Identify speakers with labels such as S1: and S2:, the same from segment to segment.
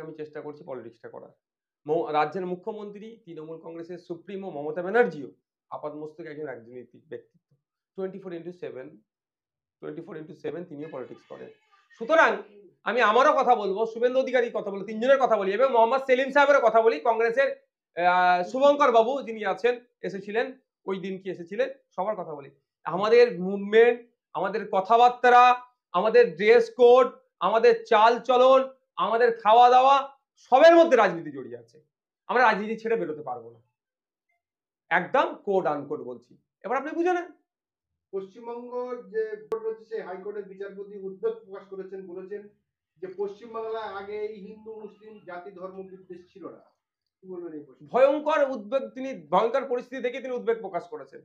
S1: আমি চেষ্টা করছি পলিটিক্সটা করার। রাজ্যের মুখ্যমন্ত্রী তৃণমূল কংগ্রেসের সুপ্রিমো মমতা ব্যানার্জিও আপাতমস্তকে একজন রাজনৈতিক ব্যক্তিত্ব। 24/7 24/7 তিনিও পলিটিক্স করেন। সুতরাং আমি আমারও কথা বলবো, শুভেন্দু অধিকারীর কথা বলি, তিনজনের কথা বলি এবং মোহাম্মদ সেলিম সাহেবেরও কথা বলি। কংগ্রেসের শুভঙ্কর বাবু যিনি আছেন এসেছিলেন, ওই দিন কি এসেছিলেন, সবার কথা বলি। আমাদের মুভমেন্ট, আমাদের কথাবার্তা, আমাদের ড্রেস কোড, আমাদের চাল চলন, আমাদের খাওয়া দাওয়া, সবের মধ্যে রাজনীতি জড়িয়ে আছে। আমরা রাজনীতি ছেড়ে বেরোতে পারবো না, একদম কোড আনকোড বলছি। এবার আপনি বুঝে নেন।
S2: পশ্চিমবঙ্গ যে সেই হাইকোর্টের বিচারপতি উদ্বেগ প্রকাশ করেছেন, বলেছেন যে পশ্চিমবাংলায় আগে এই হিন্দু মুসলিম জাতি ধর্ম বিদ্বেষ ছিল না। কি বলবেন এই প্রশ্নে?
S1: ভয়ঙ্কর উদ্বেগ, তিনি ভয়ঙ্কর পরিস্থিতি দেখে তিনি উদ্বেগ প্রকাশ করেছেন।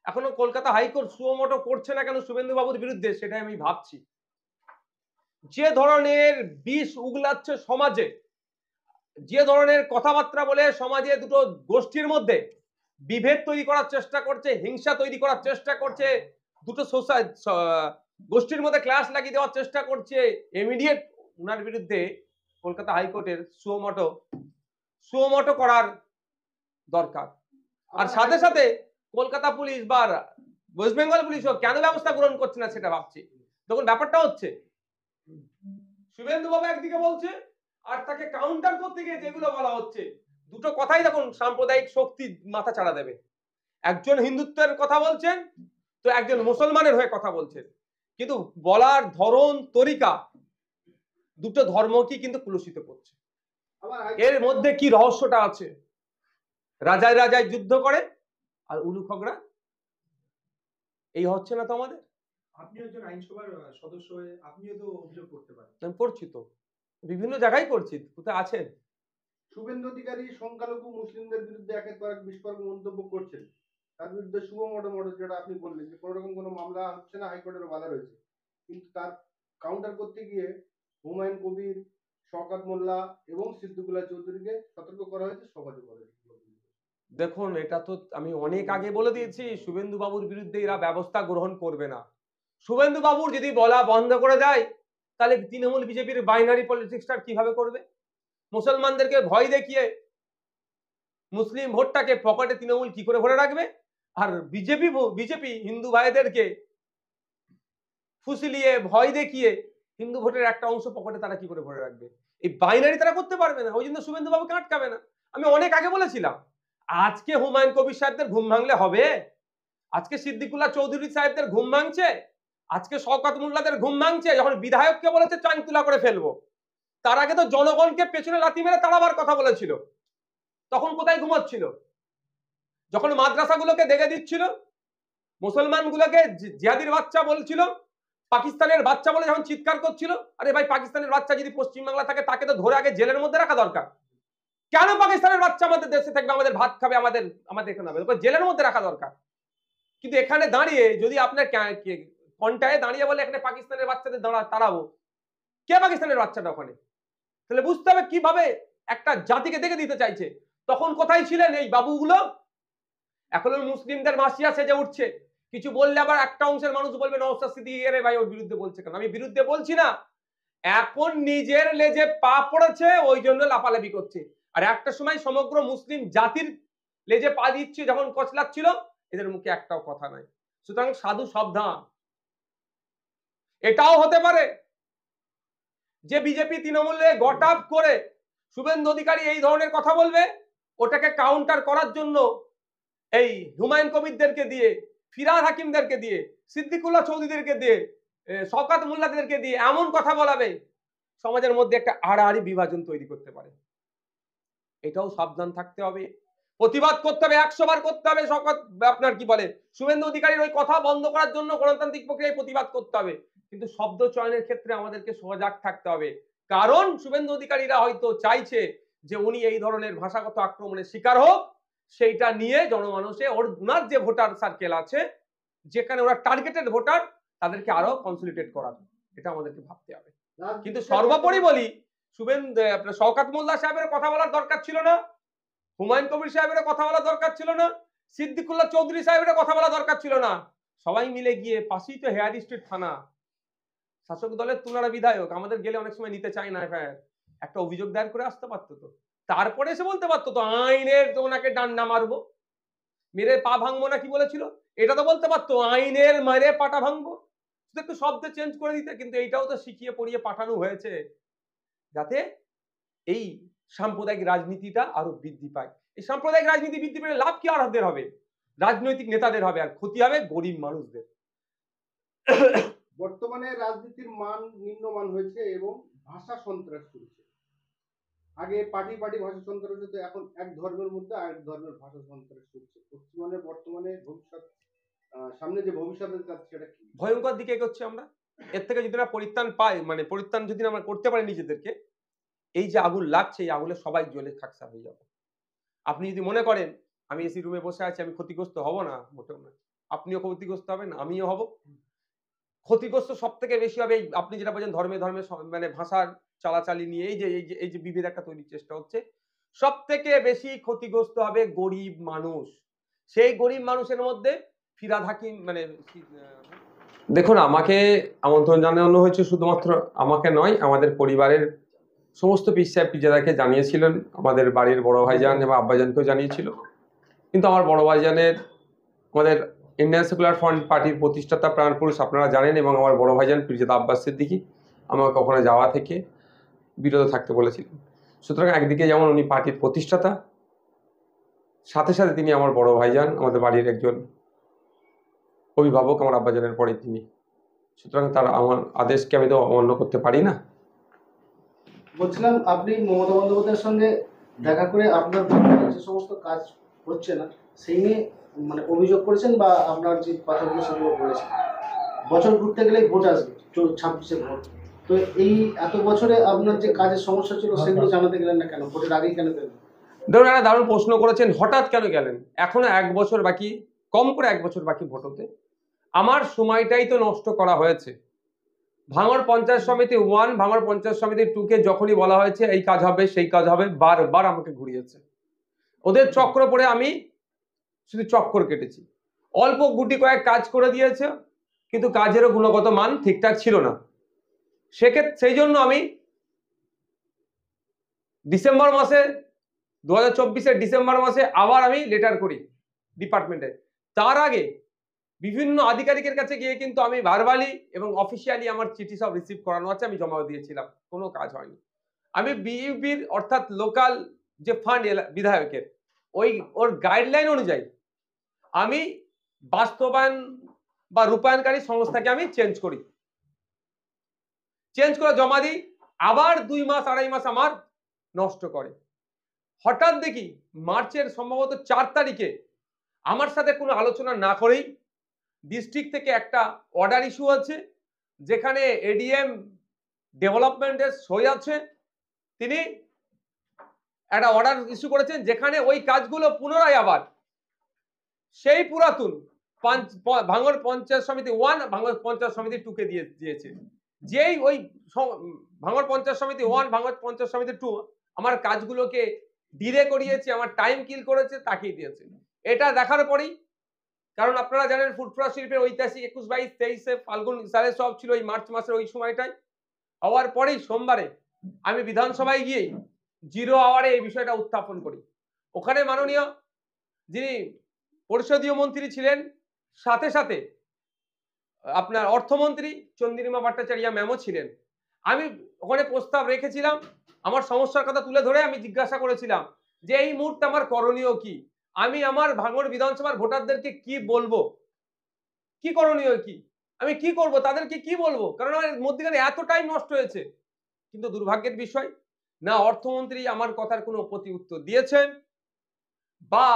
S1: এখনো কলকাতা হাইকোর্ট সুমোটো করছে না কেন শুভেন্দু বাবুর বিরুদ্ধে, সেটাই আমি ভাবছি। যে ধরনের বিষ উগলাচ্ছে সমাজে, যে ধরনের কথাবার্তা বলে সমাজে দুটো গোষ্ঠীর মধ্যে বিভেদ তৈরি করার চেষ্টা করছে, হিংসা তৈরি করার চেষ্টা করছে, দুটো গোষ্ঠীর মধ্যে ক্লাস লাগিয়ে দেওয়ার চেষ্টা করছে, ইমিডিয়েট ওনার বিরুদ্ধে কলকাতা হাইকোর্টের সুমোটো করার দরকার। আর সাথে সাথে কলকাতা পুলিশ বা ওয়েস্ট বেঙ্গল পুলিশও কেন ব্যবস্থা গ্রহণ করছে না সেটা ভাবছি। তখন ব্যাপারটা হচ্ছে শুভেন্দু বাবু একদিকে বলছে, আর তাকে কাউন্টার করতে গিয়ে যেগুলো বলা হচ্ছে, দুটো কথাই দেখুন সাম্প্রদায়িক শক্তি মাথা চাড়া দেবে। একজন হিন্দুত্বের কথা বলছেন, তো একজন মুসলমানের হয়ে কথা বলছেন, কিন্তু বলার ধরন তরিকা দুটো ধর্মকে কিন্তু কুলুষিত করছে। এর মধ্যে কি রহস্যটা আছে? রাজায় রাজায় যুদ্ধ করে আর উলুখগড়া এই হচ্ছে না তো আমাদের।
S3: আপনি একজন আইনসভার সদস্য হয়ে আপনিও তো অভিযোগ করতে পারেন।
S1: আমি করছি তো, বিভিন্ন জায়গায় করছি। কোথায় আছেন?
S2: শুভেন্দু অধিকারী সংখ্যালঘু মুসলিমদের বিরুদ্ধে একের পর এক বিস্ফোরক মন্তব্য করছেন। তার বিরুদ্ধে সুমোটো যেটা আপনি বললেন যে কোনো রকম কোনো মামলা হচ্ছে না, হাইকোর্টের বাধা রয়েছে, কিন্তু তার কাউন্টার করতে গিয়ে হুমায়ুন কবির, শওকত মোল্লা এবং সিদ্দিকুল্লাহ চৌধুরীকে সতর্ক করা হয়েছে, সমাজে করে।
S1: দেখুন, এটা তো আমি অনেক আগে বলে দিয়েছি, শুভেন্দু বাবুর বিরুদ্ধে এরা ব্যবস্থা গ্রহণ করবে না। শুভেন্দু বাবুর যদি বলা বন্ধ করে দেয়, তাহলে তৃণমূল বিজেপির বাইনারি পলিটিক্সটা কিভাবে করবে? মুসলমানদেরকে ভয় দেখিয়ে মুসলিম ভোটটাকে পকেটে তৃণমূল কি করে ভরে রাখবে? আর বিজেপি হিন্দু ভাইদেরকে ফুসিলিয়ে ভয় দেখিয়ে হিন্দু ভোটের একটা অংশ পকেটে তারা কি করে ভরে রাখবে? এই বাইনারি তারা করতে পারবে না, ওই জন্য শুভেন্দু বাবুকে আটকাবে না। আমি অনেক আগে বলেছিলাম, আজকে হুমায়ুন কবির সাহেবদের ঘুম ভাঙলে হবে? আজকে সিদ্দিকুল্লাহ চৌধুরী সাহেবদের ঘুম ভাঙছে, আজকে শওকত মোল্লাদের ঘুম ভাঙছে, যখন বিধায়ককে বলেছে চাংতুলা করে ফেলবো। তার আগে তো জনগণকে পেছনে লাথি মেরে তাড়াবার কথা বলেছিল। তখন কোথায় ঘুমাচ্ছিল? যখন মাদ্রাসাগুলোকে দেখে দিচ্ছিল, মুসলমানগুলোকে জিহাদির বাচ্চা বলছিল, পাকিস্তানের বাচ্চা বলে যখন চিৎকার করছিল, আরে ভাই পাকিস্তানের বাচ্চা যদি পশ্চিমবাংলা থাকে তাকে তো ধরে আগে জেলের মধ্যে রাখা দরকার। কেন পাকিস্তানের বাচ্চা আমাদের দেশে থাকবে, আমাদের ভাত খাবে, আমাদের এখানে হবে? জেলের মধ্যে রাখা দরকার। কিন্তু এখানে দাঁড়িয়ে যদি আপনার কন্টায় দাঁড়িয়ে বলে এখানে পাকিস্তানের বাচ্চাদের তাড়াবো, কে পাকিস্তানের বাচ্চাটা ওখানে? তাহলে বুঝতে হবে কিভাবে একটা জাতিকে দেখে দিতে চাইছে। তখন কোথায় ছিলেন এই বাবুগুলো? এখন মুসলিমদের মাসিয়া সেজে উঠছে, কিছু বললে আবার একটা অংশের মানুষ বলবে নওশাদ সিদ্দিকী রে ভাই ওর বিরুদ্ধে বলছে কেন? আমি বিরুদ্ধে বলছি না, এখন নিজের লেজে পা পড়েছে ওই জন্য লাফালাফি করছে। আর একটা সময় সমগ্র মুসলিম জাতির লেজে পা দিচ্ছে যখন কচলাচ্ছিল, এদের মুখে একটাও কথা নাই। সুতরাং সাধু সাবধান। এটাও হতে পারে যে বিজেপি তৃণমূলে গট আপ করে শুভেন্দু অধিকারী এই ধরনের কথা বলবে, ওটাকে কাউন্টার করার জন্য এই হুমায়ুন কবিরদেরকে দিয়ে, ফিরহাদ হাকিমদেরকে দিয়ে, সিদ্দিকুল্লাহ চৌধুরীদেরকে দিয়ে, শওকত মোল্লাদেরকে দিয়ে এমন কথা বলাবে সমাজের মধ্যে একটা আড়াআড়ি বিভাজন তৈরি করতে পারে। এটাও সাবধান থাকতে হবে, প্রতিবাদ করতে হবে, 100 বার করতে হবে। আপনার কি বলে শুভেন্দু অধিকারীর ওই কথা বন্ধ করার জন্য গণতান্ত্রিক প্রক্রিয়ায় প্রতিবাদ করতে হবে, কিন্তু শব্দ চয়নের ক্ষেত্রে আমাদেরকে সজাগ থাকতে হবে। কারণ শুভেন্দু অধিকারীরা হয়তো চাইছে যে উনি এই ধরনের ভাষাগত আক্রমণের শিকার হোক, সেইটা নিয়ে জনমানুষে ওনার যে ভোটার সার্কেল আছে, যেখানে ওরা টার্গেটেড ভোটার, তাদেরকে আরো কনসলিডেট করা, এটা আমাদেরকে ভাবতে হবে। কিন্তু সর্বোপরি বলি, আপনার শওকত মোল্লা সাহেবের কথা বলার দরকার ছিল না, হুমায়ুন কবির সাহেবের কথা বলা দরকার ছিল না, সিদ্দিকুল্লাহ চৌধুরী সাহেবের কথা বলা দরকার ছিল না। সবাই মিলে গিয়ে, পাশেই তো হেয়ার স্ট্রিট থানা, শাসক দলের তুনারা বিধায়ক, আমাদের গেলে অনেক সময় নিতে চায় না এফআইআর, একটা অভিযোগ দায়ের করে আসতে পারতো তো, তারপরে এসে বলতে পারতো তো আইনের তো ওনাকে ডান্ডা মারবো, মেরে পা ভাঙবো না কি বলেছিল, এটা তো বলতে পারতো আইনের মেরে পাটা ভাঙবো, শুধু একটু শব্দ চেঞ্জ করে দিতে। কিন্তু এইটাও তো শিখিয়ে পড়িয়ে পাঠানো হয়েছে যাতে এই সাম্প্রদায়িক রাজনীতিটা আরো বৃদ্ধি পায়। এই সাম্প্রদায়িক রাজনীতি বৃদ্ধি পেলে লাভ কি আর হবে? রাজনৈতিক নেতাদের হবে, আর ক্ষতি হবে গরিব মানুষদের।
S2: বর্তমানে রাজনীতির মান নিম্নমান হয়েছে এবং ভাষা সন্ত্রাস চলছে। আগে পার্টি ভাষা সন্ত্রাস হতো, এখন এক ধর্মের মধ্যে আরেক ধর্মের ভাষা সন্ত্রাস চলছে। পশ্চিমবঙ্গের বর্তমানে ভবিষ্যৎ, সামনে যে ভবিষ্যতের কাজ সেটা কি?
S1: ভয়ঙ্কর দিকে এগোচ্ছে আমরা। এর থেকে যদি না পরিত্রাণ পাই, মানে পরিত্রাণ যদি আমরা করতে পারি নিজেদেরকে, এই যে আগুন লাগছে এই আগুনে সবাই জ্বলে খাকসা হয়ে যাবে। আপনি যদি মনে করেন আমি এসি রুমে বসে আছি আমি ক্ষতিগ্রস্ত হব না, মোটেও না। আপনিও ক্ষতিগ্রস্ত হবেন, আমিও হব। ক্ষতিগ্রস্ত সব থেকে বেশি হবে আপনি যেটা বলছেন ধর্মে ধর্মে মানে ভাষার চালাচালি নিয়ে এই যে বিভেদ একটা তৈরির চেষ্টা হচ্ছে, সব থেকে বেশি ক্ষতিগ্রস্ত হবে গরিব মানুষ। সেই গরিব মানুষের মধ্যে ফিরাদ হাকিম মানে দেখুন, আমাকে আমন্ত্রণ জানানো হয়েছে শুধুমাত্র আমাকে নয়, আমাদের পরিবারের সমস্ত পীর সাহেব পীরজাদাকে জানিয়েছিলেন, আমাদের বাড়ির বড় ভাইজান এবং আব্বাজানকেও জানিয়েছিল। কিন্তু আমার বড় ভাইজানের, আমাদের ইন্ডিয়ান সেকুলার ফ্রন্ট পার্টির প্রতিষ্ঠাতা প্রাণপুরুষ আপনারা জানেন, এবং আমার বড় ভাইজান পীরজাদা আব্বাস সিদ্দিকী আমাকে কখনো যাওয়া থেকে বিরত থাকতে বলেছিলেন। সুতরাং একদিকে যেমন উনি পার্টির প্রতিষ্ঠাতা, সাথে সাথে তিনি আমার বড় ভাইজান, আমাদের বাড়ির একজন অভিভাবক, আমার আব্বাজানের পরে তিনি। সুতরাং তার আমার আদেশকে আমি তো অমান্য করতে পারি না।
S4: বলছিলাম আপনি মমতা বন্দ্যোপাধ্যায়ের সঙ্গে দেখা করে আপনার যে সমস্ত কাজ হচ্ছে না সেই নিয়ে মানে অভিযোগ করেছেন বা আপনার যে কথাগুলো সেগুলো বলেছেন। বছর ঘুরতে গেলেই ভোট আসবে, 26-এ ভোট। তো এই এত বছরে আপনার যে কাজের সমস্যা ছিল সেগুলো জানাতে গেলেন না কেন? ভোটের আগেই কেন গেলেন?
S1: ধরুন একটা দারুণ প্রশ্ন করেছেন, হঠাৎ কেন গেলেন? এখনো 1 বছর বাকি, কম করে 1 বছর বাকি ভোট হতে। আমার সময়টাই তো নষ্ট করা হয়েছে। ভাঙড় পঞ্চায়েত সমিতি 1, ভাঙড় পঞ্চায়েত সমিতি 2 কে যখনই বলা হয়েছে এই কাজ হবে সেই কাজ হবে, বারবার আমাকে ঘুরিয়েছে। ওদের চক্র পড়ে আমি শুধু চক্কর কেটেছি। অল্প গুটি কয়েক কাজ করে দিয়েছে, কিন্তু কাজেরও গুণগত মান ঠিকঠাক ছিল না। সেই জন্য আমি ডিসেম্বর মাসে 2024-এর ডিসেম্বর মাসে আবার আমি লেটার করি ডিপার্টমেন্টে। তার আগে বিভিন্ন আধিকারিকের কাছে গিয়ে কিন্তু আমি ভার্বালি এবং অফিসিয়ালি আমার চিঠি সব রিসিভ করানো আছে, আমি জমা দিয়েছিলাম, কোনো কাজ হয়নি। আমি বিইউপির অর্থাৎ লোকাল যে ফান্ড বিধায়কের ওর গাইডলাইন অনুযায়ী আমি বাস্তবায়ন বা রূপায়ণকারী সংস্থাকে আমি চেঞ্জ করে জমা দিই। আবার 2 মাস 2.5 মাস আমার নষ্ট করে। হঠাৎ দেখি মার্চের সম্ভবত 4 তারিখে আমার সাথে কোনো আলোচনা না করেই ডিস্ট্রিক্ট থেকে একটা অর্ডার ইস্যু আছে, যেখানে এডিএম ডেভেলপমেন্টের সই আছে। তিনি একটা অর্ডার ইস্যু করেছেন যেখানে ওই কাজগুলো পুনরায় আবার সেই পুরাতন ভাঙড় পঞ্চায়েত সমিতি 1, ভাঙড় পঞ্চায়েত সমিতি 2 কে দিয়েছে। যেই ওই ভাঙড় পঞ্চায়েত সমিতি 1, ভাঙড় পঞ্চায়েত সমিতি 2 আমার কাজগুলোকে ডিলে করিয়েছে, আমার টাইম কিল করেছে, তাকিয়ে দিয়েছে। এটা দেখার পরেই, কারণ আপনারা জানেন ফুটপ্রা শিল্পের ঐতিহাসিক 21, 22, 23-এ ফাল্গুন সালে সব ছিল ওই মার্চ মাসের ওই সময়টাই। হওয়ার পরেই সোমবারে আমি বিধানসভায় গিয়ে 0 আওয়ারে এই বিষয়টা উত্থাপন করি। ওখানে মাননীয় যিনি পরিষদীয় মন্ত্রী ছিলেন, সাথে সাথে আপনার অর্থমন্ত্রী চন্দ্রিমা ভট্টাচার্য ম্যামও ছিলেন। আমি ওখানে প্রস্তাব রেখেছিলাম, আমার সমস্যার কথা তুলে ধরে আমি জিজ্ঞাসা করেছিলাম যে এই মুহূর্তে আমার করণীয় কি, আমি আমার ভাঙড় বিধানসভার ভোটারদেরকে কি বলবো, কি করণীয় কি, আমি কি করব, তাদেরকে কি বলবো, কারণ আমার মধ্যখানে এত টাইম নষ্ট হয়েছে। কিন্তু দুর্ভাগ্যের বিষয়, না অর্থমন্ত্রী আমার কথার কোনো প্রতি উত্তর দিয়েছেন, বা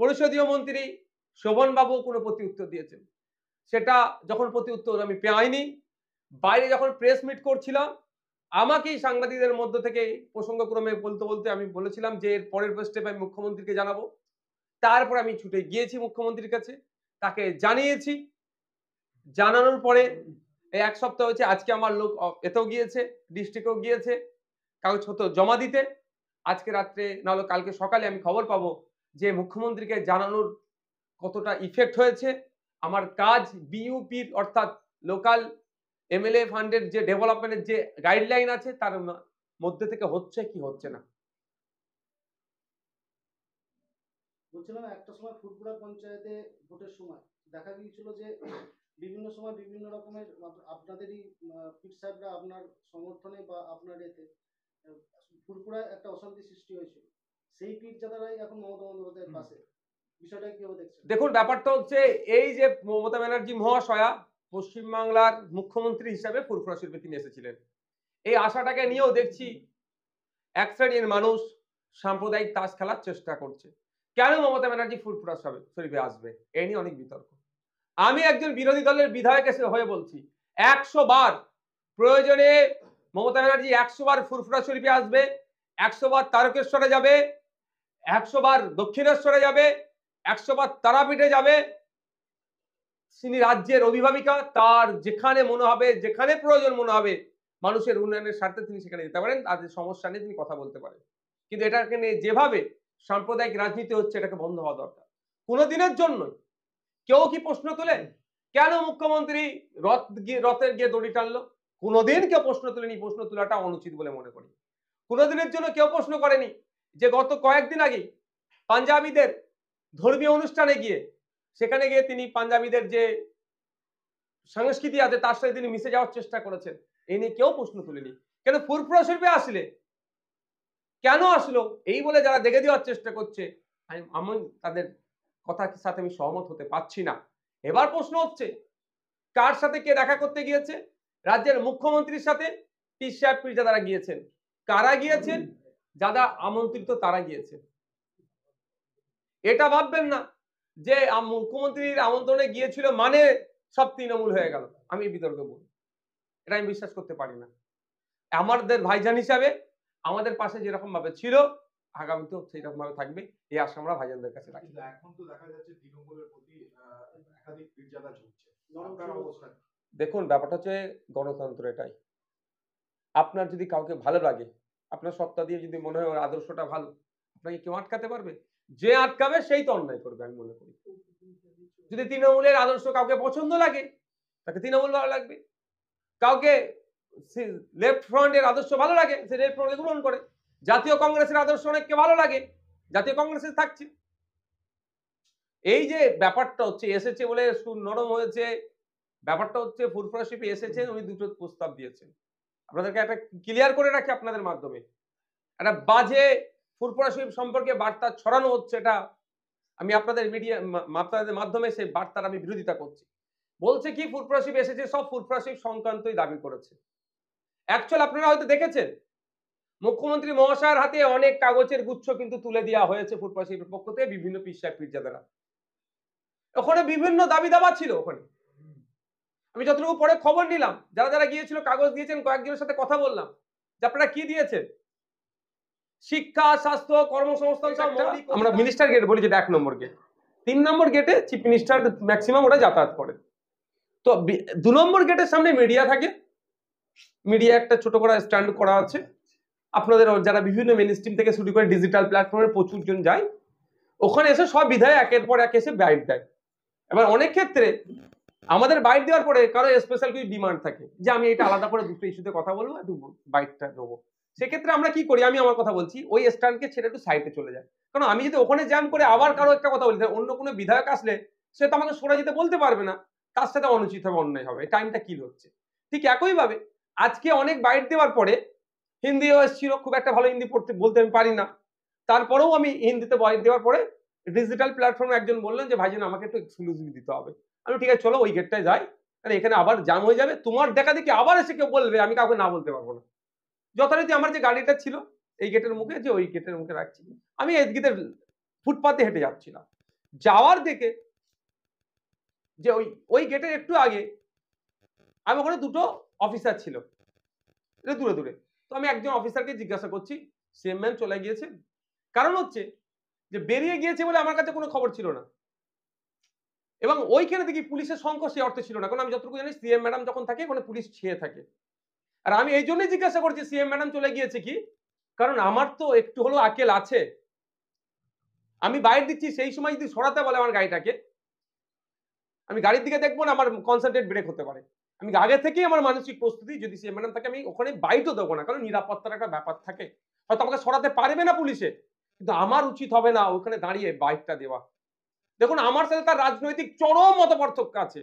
S1: পরিষদীয় মন্ত্রী শোভন বাবু কোনো প্রতি উত্তর দিয়েছেন। সেটা যখন প্রতি উত্তর আমি পাইনি, বাইরে যখন প্রেস মিট করছিলাম আমাকেই সাংবাদিকদের মধ্য থেকে প্রসঙ্গক্রমে বলতে বলতে আমি বলেছিলাম যে এর পরের স্টেপ আমি মুখ্যমন্ত্রীকে জানাবো। তারপর আমি ছুটে গিয়েছি মুখ্যমন্ত্রীর কাছে, তাকে জানিয়েছি। জানানোর পরে এই 1 সপ্তাহ হয়েছে, আজকে আমার লোক এতেও গিয়েছে, ডিস্ট্রিক্টেও গিয়েছে কাগজপত্র জমা দিতে। আজকে রাত্রে নাহলে কালকে সকালে আমি খবর পাবো যে মুখ্যমন্ত্রীকে জানানোর কতটা ইফেক্ট হয়েছে। আমার কাজ বিইউপির অর্থাৎ লোকাল এমএলএ ফান্ডের যে ডেভেলপমেন্টের যে গাইডলাইন আছে তার মধ্যে থেকে হচ্ছে কি হচ্ছে না।
S4: বলছিলাম একটা সময় ফুরপুরা পঞ্চায়েতে ভোটের সময় দেখা গিয়েছিল যে বিভিন্ন সময় বিভিন্ন রকমের আপনাদেরই পীর সাহেবরা আপনার সমর্থনে বা আপনার এতে ফুরপুরায় একটা অশান্তি সৃষ্টি হয়েছিল, সেই পীরজাদারাই এখন মমতা বন্দ্যোপাধ্যায়ের পাশে, বিষয়টা কিভাবে দেখছেন?
S1: দেখুন ব্যাপারটা হচ্ছে এই যে মমতা ব্যানার্জি মহাশয়া পশ্চিমবাংলার মুখ্যমন্ত্রী হিসাবে ফুরফুরা শরীফে তিনি এসেছিলেন, এই আশাটাকে নিয়েও দেখছি এক শ্রেণীর মানুষ সাম্প্রদায়িক তাস খেলার চেষ্টা করছে। কেন মমতা ব্যানার্জি ফুরফুরা শরীফে আসবে এই নিয়ে অনেক বিতর্ক। আমি একজন বিরোধী দলের বিধায়ক হয়ে বলছি 100 বার প্রয়োজনে মমতা ব্যানার্জি 100 বার ফুরফুরা শরীফে আসবে, 100 বার তারকেশ্বরে যাবে, 100 বার দক্ষিণেশ্বরে যাবে, 100 বার তারাপীঠে যাবে। তিনি রাজ্যের অভিভাবিকা, তার যেখানে মনে হবে, যেখানে প্রয়োজন মনে হবে মানুষের উন্নয়নের স্বার্থে তিনি সেখানে যেতে পারেন, তাদের সমস্যা নিয়ে তিনি কথা বলতে পারেন। কিন্তু এটাকে নিয়ে যেভাবে সাম্প্রদায়িক রাজনীতি হচ্ছে এটাকে বন্ধ হওয়া দরকার। কোনোদিনের জন্য কেউ কি প্রশ্ন তোলে কেন মুখ্যমন্ত্রী রথের গিয়ে দড়ি টানলো? কোনোদিন কেউ প্রশ্ন তোলেনি, প্রশ্ন তোলাটা অনুচিত বলে মনে করি। কোনোদিনের জন্য কেউ প্রশ্ন করেনি যে গত কয়েকদিন আগে পাঞ্জাবিদের ধর্মীয় অনুষ্ঠানে গিয়ে সেখানে গিয়ে তিনি পাঞ্জাবিদের যে সংস্কৃতি আছে তার সাথে তিনি মিশে যাওয়ার চেষ্টা করেছেন, এই নিয়ে কেউ প্রশ্ন তুলেনি। কেন ফুরফুরা শরীফে আসলে কেন আসলো এই বলে যারা দেখে দেওয়ার চেষ্টা করছে, আমি তাদের কথার সাথে আমি সহমত হতে পারছি না। এবার প্রশ্ন হচ্ছে কার সাথে কে দেখা করতে গিয়েছে? রাজ্যের মুখ্যমন্ত্রীর সাথে পীর সাহেব পীরজাদারা গিয়েছেন। কারা গিয়েছেন? যারা আমন্ত্রিত তারা গিয়েছে। এটা ভাববেন না যে মুখ্যমন্ত্রীর আমন্ত্রণে গিয়েছিল মানে সব তৃণমূল হয়ে গেল। আমি বিতর্ক বলি, এটা আমি বিশ্বাস করতে পারি না। আমাদের ভাইজান হিসাবে আমাদের পাশে যেরকম ভাবে ছিল আগামীতেও সেই রকম ভাবে থাকবে, এই আশা আমরা ভাইজানদের কাছে রাখি।
S3: এখন তো দেখা যাচ্ছে তৃণমূলের প্রতি একাধিক পীরজাদা ঝুঁকছে, আপনার অবস্থা?
S1: দেখুন ব্যাপারটা হচ্ছে গণতন্ত্র, এটাই আপনার যদি কাউকে ভালো লাগে, আপনার সত্তা দিয়ে যদি মনে হয় ওর আদর্শটা ভালো, আপনাকে কেউ আটকাতে পারবে? যে আটকাবে সেই তো অন্যায় করবে আমি মনে করি। যদি তৃণমূলের আদর্শ কাউকে পছন্দ লাগে তাকে তৃণমূল ভালো লাগবে, কাউকে লেফট ফ্রন্টের আদর্শ ভালো লাগে সে লেফট ফ্রন্টে গ্রহণ করে, জাতীয় কংগ্রেসের আদর্শ অনেককে ভালো লাগে জাতীয় কংগ্রেসে থাকছে। এই যে ব্যাপারটা হচ্ছে এসেছে বলে সুর নরম হয়েছে, ব্যাপারটা হচ্ছে ফুরফুরা শরীফে এসেছেন উনি দুটো প্রস্তাব দিয়েছেন। আপনাদেরকে একটা ক্লিয়ার করে রাখি আপনাদের মাধ্যমে, একটা বাজে ফুরফুরা শরীফ সম্পর্কে বার্তা ছড়ানো হচ্ছে, এটা আমি আপনাদের মিডিয়া আপনাদের মাধ্যমে সেই বার্তার আমি বিরোধিতা করছি। বলছে কি ফুরফুরা শরীফ এসেছে সব ফুরফুরা শরীফ সংক্রান্তই দাবি করেছে। অ্যাকচুয়াল আপনারা হয়তো দেখেছেন মুখ্যমন্ত্রী মহাশয়ের হাতে অনেক কাগজের গুচ্ছ কিন্তু তুলে দেওয়া হয়েছে ফুরফুরা শরীফের পক্ষ থেকে বিভিন্ন পীর সাহেব পীরজাদারা। ওখানে বিভিন্ন দাবি দাবা ছিল। ওখানে আমি যতটুকু পরে খবর নিলাম, যারা যারা গিয়েছিল কাগজ দিয়েছেন, কয়েকজনের সাথে কথা বললাম যে আপনারা কি দিয়েছেন, শিক্ষা, স্বাস্থ্য, কর্মসংস্থান সব মৌলিক। আমরা মিনিস্টার গেট বলি যেটা 1 নম্বর গেট, 3 নম্বর গেটে চিফ মিনিস্টার ম্যাক্সিমাম ওরা যাতায়াত করে। তো 2 নম্বর গেটের সামনে মিডিয়া থাকে, মিডিয়া একটা ছোট করে স্ট্যান্ড করা আছে। আপনাদের যারা বিভিন্ন মেইন স্ট্রিম থেকে শুরু করে ডিজিটাল প্ল্যাটফর্মে প্রচুর জন যায়, ওখানে এসে সব বিধায়ক একের পর এক এসে বাইট দেয়। এবার অনেক ক্ষেত্রে আমাদের বাইট দেওয়ার পরে কারো স্পেশাল কিছু ডিমান্ড থাকে যে আমি এটা আলাদা করে দুটো ইস্যুতে কথা বলবো, একটু বাইটটা দেবো। সেক্ষেত্রে আমরা কি করি, আমি আমার কথা বলছি, ওই স্ট্যান্ডকে ছেড়ে একটু সাইডে চলে যায়। কারণ আমি যদি ওখানে জ্যাম করে আবার কারো একটা কথা বলি, অন্য কোনো বিধায়ক আসলে সে তো আমাকে সরে যেতে বলতে পারবে না, তার সাথে অনুচিত হবে, অন্যায় হবে, টাইমটা কিল হচ্ছে। ঠিক একইভাবে আজকে অনেক বাইট দেওয়ার পরে হিন্দিও এসেছিল, খুব একটা ভালো হিন্দি বলতে আমি পারি না, তারপরেও আমি হিন্দিতে বাইট দেওয়ার পরে ডিজিটাল প্ল্যাটফর্মে একজন বললেন যে ভাইজান আমাকে একটু এক্সক্লুসিভ দিতে হবে। আমি ঠিক আছে চলো ওই গেটটায় যাই, কারণ এখানে আবার জাম হয়ে যাবে, তোমার দেখা দেখি আবার এসে কেউ বলবে, আমি কাউকে না বলতে পারবো না। যথারীতি আমার যে গাড়িটা ছিল এই গেটের মুখে, যে ওই গেটের মুখে রাখছি, আমি এদিকে ফুটপাতে হেঁটে যাচ্ছিলাম, যাওয়ার দিকে যে ওই গেটের একটু আগে আমি ওখানে দুটো অফিসার ছিল দূরে দূরে। তো আমি একজন অফিসারকে জিজ্ঞাসা করছি সিএম ম্যাম চলে গিয়েছে, কারণ হচ্ছে যে বেরিয়ে গিয়েছে বলে আমার কাছে কোনো খবর ছিল না, এবং ওইখানে দেখি পুলিশের সংখ্যা সে অর্থে ছিল না, কারণ আমি যতটুকু জানি সিএম ম্যাডাম যখন থাকে ওখানে পুলিশ ছেয়ে থাকে। আর আমি এই জন্যই জিজ্ঞাসা করছি সিএম ম্যাডাম চলে গিয়েছে কি, কারণ আমার তো একটু হলেও আকেল আছে। আমি বাইরে দিচ্ছি সেই সময় যদি সরাতে বলে আমার গাড়িটাকে, আমি গাড়ির দিকে দেখবো না, আমার কনসেন্ট্রেট ব্রেক হতে পারে। আমি আগে থেকেই আমার মানসিক প্রস্তুতি, যদি সে ম্যাডাম থাকে আমি ওখানে বাইটও দেবো না, কারণ নিরাপত্তার একটা ব্যাপার থাকে। হয়তো আমাকে সরাতে পারবে না পুলিশে, কিন্তু আমার উচিত হবে না ওখানে দাঁড়িয়ে বাইকটা দেওয়া। দেখুন আমার সাথে তার রাজনৈতিক চরম মতপার্থক্য আছে,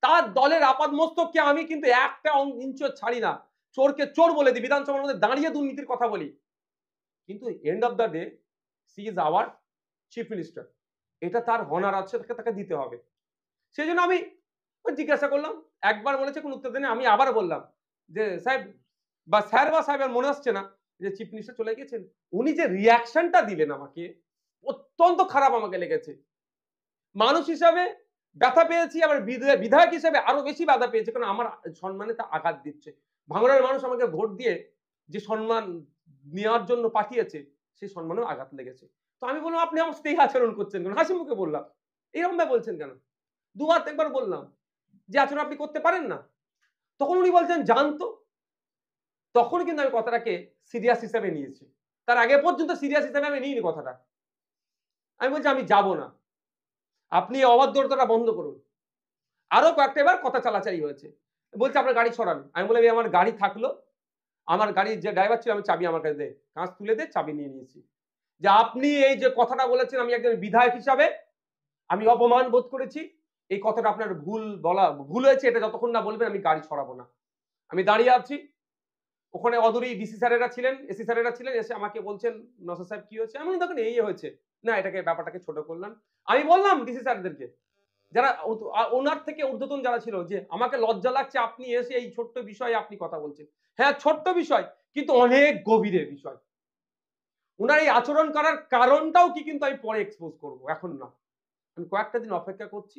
S1: তার দলের আপাদমস্তককে আমি কিন্তু একটা ইঞ্চও ছাড়ি না, চোরকে চোর বলে দিই, বিধানসভার মধ্যে দাঁড়িয়ে দুর্নীতির কথা বলি, কিন্তু end of the day she is our chief minister, এটা তার হনার আছে, তাকে দিতে হবে। সেই জন্য আমি জিজ্ঞাসা করলাম, একবার বলেছে কোন উত্তর দেয়নি, আমি আবার বললাম যে সাহেব বা স্যার বা সাহেব, মনে হচ্ছে না যে চিফ মিনিস্টার চলে গেছেন। উনি যে রিয়াকশনটা দিলেন আমাকে অত্যন্ত খারাপ আমাকে লেগেছে। মানুষ হিসাবে ব্যথা পেয়েছি, আবার বিধায়ক হিসেবে আরো বেশি ব্যথা পেয়েছি, কারণ আমার সম্মানে তা আঘাত দিচ্ছে। ভাঙড়ের মানুষ আমাকে ভোট দিয়ে যে সম্মান নেওয়ার জন্য পাঠিয়েছে, সেই সম্মানেও আঘাত লেগেছে। তো আমি বললাম আপনি আমার সাথে এই আচরণ করছেন কেন? হাসি মুখে বললাম, এরকম ভাবে বলছেন কেন? দুবার একবার বললাম যে আচরণ আপনি করতে পারেন না। তখন উনি বলছেন জানতো। তখন কিন্তু আমি কথাটাকে সিরিয়াস হিসেবে নিয়েছি, তার আগে পর্যন্ত সিরিয়াস হিসেবে আমি নিইনি কথাটা। আমি বলছি আমি যাব না, আপনি অবাধ্যতা বন্ধ করুন। আরো কয়েকটা এবার কথা চালাচালি হয়েছে, বলছে আপনার গাড়ি সরান। আমি বললাম আমার গাড়ি থাকলো, আমার গাড়ির যে ড্রাইভার ছিল, আমি চাবি আমার কাছে দে, কাঁচ তুলে দে, চাবি নিয়ে নিয়েছি। যে আপনি এই যে কথাটা বলেছেন, আমি একজন বিধায়ক হিসাবে আমি অপমান বোধ করেছি, এই কথাটা আপনার ভুল হয়েছে, এটা যতক্ষণ না বলবেন আমি গাড়ি সরাবো না। আমি দাঁড়িয়ে আছি, ওখানে অদূরই ডিসি স্যারেরা ছিলেন, এসি স্যারেরা ছিলেন, এসে আমাকে বলছেন নসর সাহেব কি হয়েছে? আমি তখন এই হয়েছে না, এটাকে ব্যাপারটাকে ছোট করলাম। আমি বললাম ডিসি স্যারদেরকে, যারা ওনার থেকে ঊর্ধ্বতন যারা ছিল, যে আমাকে লজ্জা লাগছে আপনি এসে এই ছোট্ট বিষয়ে আপনি কথা বলছেন। হ্যাঁ ছোট্ট বিষয়, কিন্তু অনেক গভীরের বিষয়। ওনার এই আচরণ করার কারণটাও কি কিন্তু আমি পরে এক্সপোজ করব, এখন না, আমি কয়েকটা দিন অপেক্ষা করছি।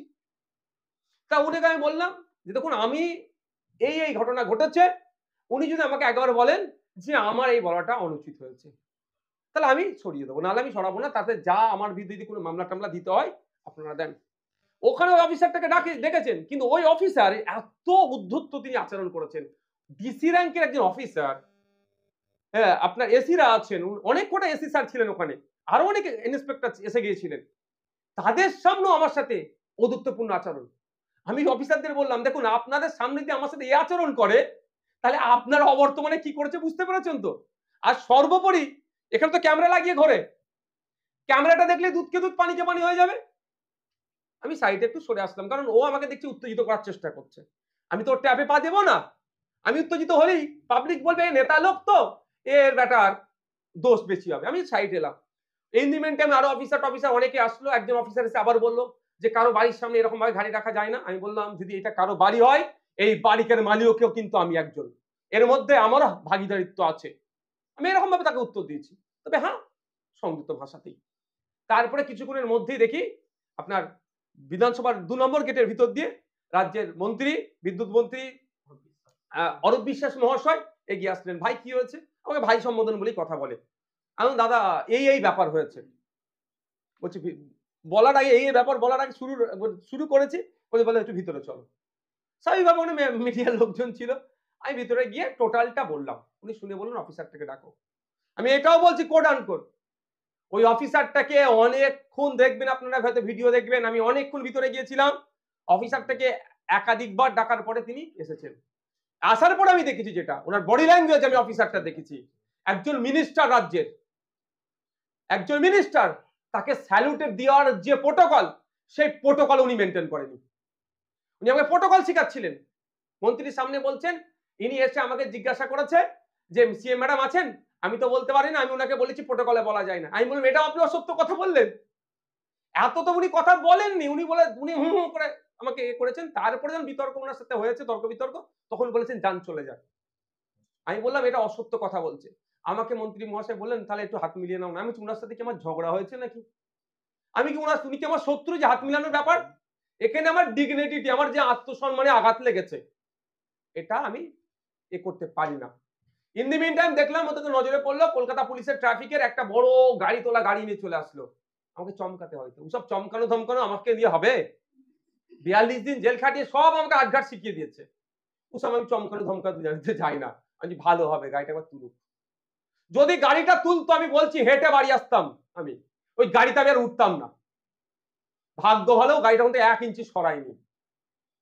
S1: তা উনাকে আমি বললাম যে দেখুন আমি এই ঘটনা ঘটেছে, উনি যদি আমাকে একবার বলেন যে আমার এই বলাটা অনুচিত হয়েছে, তাহলে আমি সরিয়ে দেবো, নাহলে আমি সরাবো না। তাতে যা আমার বিরুদ্ধে কোনো মামলা টামলা দিতে হয় আপনারা দেন। ওখানে ওই অফিসারটাকে ডেকেছেন, কিন্তু ওই অফিসার এত উদ্ধত্ত তিনি আচরণ করেছেন। ডিসি র্যাঙ্কের একজন অফিসার, হ্যাঁ আপনার এসিরা আছেন, অনেক কটা এসি স্যার ছিলেন ওখানে, আরো অনেক ইন্সপেক্টর এসে গিয়েছিলেন, তাদের সামনেও আমার সাথে অদূত্তপূর্ণ আচরণ। আমি অফিসারদের বললাম দেখুন আপনাদের সামনে যদি আমার সাথে এই আচরণ করে, তাহলে আপনারা অবর্তমানে কি করেছে বুঝতে পেরেছেন তো। আর সর্বোপরি এখানে তো ক্যামেরা লাগিয়ে ঘরে, ক্যামেরাটা দেখলে দুধকে দুধ পানিকে পানি হয়ে যাবে। আমি সাইডে একটু সরে আসলাম, কারণ ও আমাকে দেখছি উত্তেজিত করার চেষ্টা করছে। আমি তো ট্যাপে পা দেবো না, আমি উত্তেজিত হলেই পাবলিক বলবে নেতা লোক তো এর ব্যাটার দোষ বেশি হবে। আমি সাইড এলাম। ইন দি মেন টাইম আরো অফিসার অনেকে আসলো। একজন অফিসার এসে আবার বললো যে কারো বাড়ির সামনে এরকম ভাবে গাড়ি রাখা যায় না। আমি বললাম যদি এটা কারো বাড়ি হয়, এই বাড়ির মালিকও কিন্তু আমি একজন, এর মধ্যে আমারও ভাগিদারিত্ব আছে। আমি এরকম ভাবে তাকে উত্তর দিয়েছি, তবে হ্যাঁ সংযুক্ত ভাষাতেই। তারপরে কিছুক্ষণের মধ্যেই দেখি আপনার বিধানসভার 2 নম্বর গেটের ভিতর দিয়ে রাজ্যের মন্ত্রী, বিদ্যুৎ মন্ত্রী অরূপ বিশ্বাস মহাশয় এগিয়ে আসলেন। ভাই কি হয়েছে? আমাকে ভাই সম্বোধন বলেই কথা বলে। আমি দাদা এই ব্যাপার হয়েছে, বলছি বলার আগে এই ব্যাপার বলার আগে শুরু করেছি, বলে একটু ভিতরে চলো। স্বাভাবিকভাবে উনি মিডিয়ার লোকজন ছিল, আমি ভিতরে গিয়ে টোটালটা বললাম। উনি শুনে বললেন অফিসারটাকে ডাকো। আমি এটাও বলছি কোড আনকোড, ওই অফিসারটাকে অনেকক্ষণ দেখবেন, আপনারা হয়তো ভিডিও দেখবেন, আমি অনেকক্ষণ ভিতরে গিয়েছিলাম। অফিসারটাকে একাধিকবার ডাকার পরে তিনি এসেছেন। আসার পরে আমি দেখেছি যেটা ওনার বডি ল্যাঙ্গুয়েজ, আমি অফিসারটা দেখেছি একজন মিনিস্টার, রাজ্যের একজন মিনিস্টার, তাকে স্যালুটের দেওয়ার যে প্রোটোকল, সেই প্রোটোকল উনি মেনটেন করেনি। উনি আমাকে প্রোটোকল শেখাচ্ছিলেন। মন্ত্রীর সামনে বলছেন, ইনি এসে আমাকে জিজ্ঞাসা করেছে যে সিএম ম্যাডাম আছেন, আমি তো বলতে পারি না, আমি ওনাকে বলেছি প্রোটোকলে বলা যায় না। আমি বললাম এটা আপনি অসত্য কথা বললেন, এত তো উনি কথা বলেননি। উনি হুম করে আমাকে করেছেন। তারপরে যখন বিতর্ক ওনার সাথে হয়েছে, তর্ক বিতর্ক, তখন বলেছেন যান চলে যান। আমি বললাম এটা অসত্য কথা বলছে। আমাকে মন্ত্রী মহাশয় বললেন তাহলে একটু হাত মিলিয়ে নাও না। আমি ওনার সাথে কি আমার ঝগড়া হয়েছে নাকি? আমি কি উনি কি আমার শত্রু যে হাত মিলানোর ব্যাপার? এখানে আমার ডিগনিটি, আমার যে আত্মসম্মানে আঘাত লেগেছে, এটা আমি করতে পারি না। ইন দি মিন টাইম দেখলাম ওদেরকে নজরে পড়লো কলকাতা পুলিশের ট্রাফিকের একটা বড় গাড়ি তোলা গাড়ি নিয়ে চলে আসলো। আমাকে চমকাতে হয়তো, ওসব চমকানো ধমকানো আমাকে দিয়ে হবে? 42 দিন জেল খাটিয়ে সব আমাকে আটঘাট শিখিয়ে দিয়েছে। ওসব আমি চমকানো ধমকাতে জানতে চাই না। আমি ভালো হবে গাড়িটা একবার তুলুক। যদি গাড়িটা তুলতো আমি বলছি হেঁটে বাড়ি আসতাম, আমি ওই গাড়িতে আমি আর উঠতাম না। ভাগ্য ভালো গাড়িটা কিন্তু 1 ইঞ্চি সরাইনি,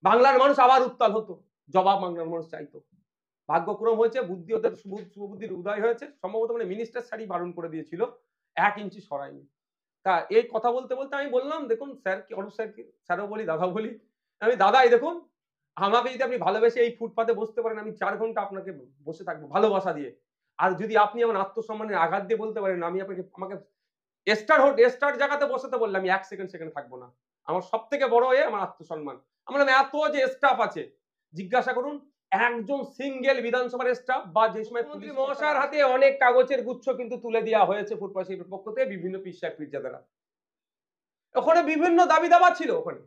S1: বাংলার মানুষ আবার উত্তাল হতো। জবাব বাংলার মানুষ চাইতো। ভাগ্যক্রম হয়েছে, বুদ্ধি ওদের শুভবুদ্ধির উদয় হয়েছে, সম্ভবত মানে মিনিস্টার স্যারই বারণ করে দিয়েছিল, 1 ইঞ্চি সরায়নি। তা এই কথা বলতে বলতে আমি বললাম, দেখুন স্যার কি, অরূপ স্যার কি, স্যারও বলি দাদা বলি, আমি দাদা এই দেখুন, আমাকে যদি আপনি ভালোবেসে এই ফুটপাতে বসতে পারেন, আমি 4 ঘন্টা আপনাকে বসে থাকবো ভালোবাসা দিয়ে। আর যদি আপনি আমার আত্মসম্মানের আঘাত দিয়ে বলতে পারেন আমি আমাকে স্টার জায়গাতে বসাতে বললে আমি 1 সেকেন্ড সেখানে থাকবো না। আমার সব থেকে বড় আমার আত্মসম্মান। আমার এত যে স্টাফ আছে, জিজ্ঞাসা করুন একজন সিঙ্গেল বিধানসভার স্টাফ বা যে সময় মন্ত্রী মহাশয়ের হাতে অনেক কাগজের গুচ্ছ কিন্তু তুলে দেওয়া হয়েছে ফুটপাত শিল্পের পক্ষ থেকে বিভিন্ন পীর সাহেব পীরজাদারা। ওখানে বিভিন্ন দাবি দাবা ছিল। ওখানে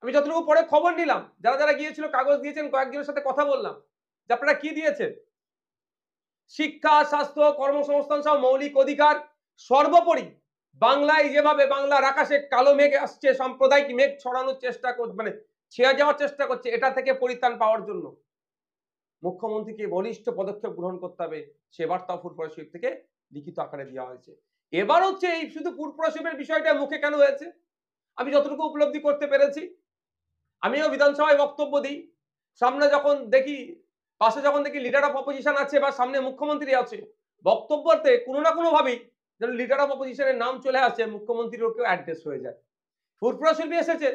S1: আমি যতটুকু পরে খবর নিলাম, যারা যারা গিয়েছিল কাগজ দিয়েছেন, কয়েকজনের সাথে কথা বললাম যে আপনারা কি দিয়েছেন, শিক্ষা, স্বাস্থ্য, কর্মসংস্থান সহ মৌলিক অধিকার, সর্বোপরি বাংলায় যেভাবে বাংলার আকাশে কালো মেঘ আসছে, সাম্প্রদায়িক মেঘ ছড়ানোর চেষ্টা করছে, মানে ছেয়ে যাওয়ার চেষ্টা করছে, এটা থেকে পরিত্রাণ পাওয়ার জন্য মুখ্যমন্ত্রীকে বলিষ্ঠ পদক্ষেপ গ্রহণ করতে হবে, সে বার্তা ফুরফুরা শরীফ থেকে লিখিত আকারে দেওয়া হয়েছে। এবার হচ্ছে এই শুধু ফুরফুরা শরীফের বিষয়টা মুখে কেন হয়েছে, আমি যতটুকু উপলব্ধি করতে পেরেছি, আমিও বিধানসভায় বক্তব্য দিই, সামনে যখন দেখি, পাশে যখন দেখি লিডার অফ অপোজিশন আছে বা সামনে মুখ্যমন্ত্রী আছে, বক্তব্যতে কোনো না কোনো ভাবেই যেন লিডার অফ অপোজিশনের নাম চলে আসে, মুখ্যমন্ত্রীর কেউ অ্যাড্রেস হয়ে যায়। ফুরফুরা শরীফ এসেছে,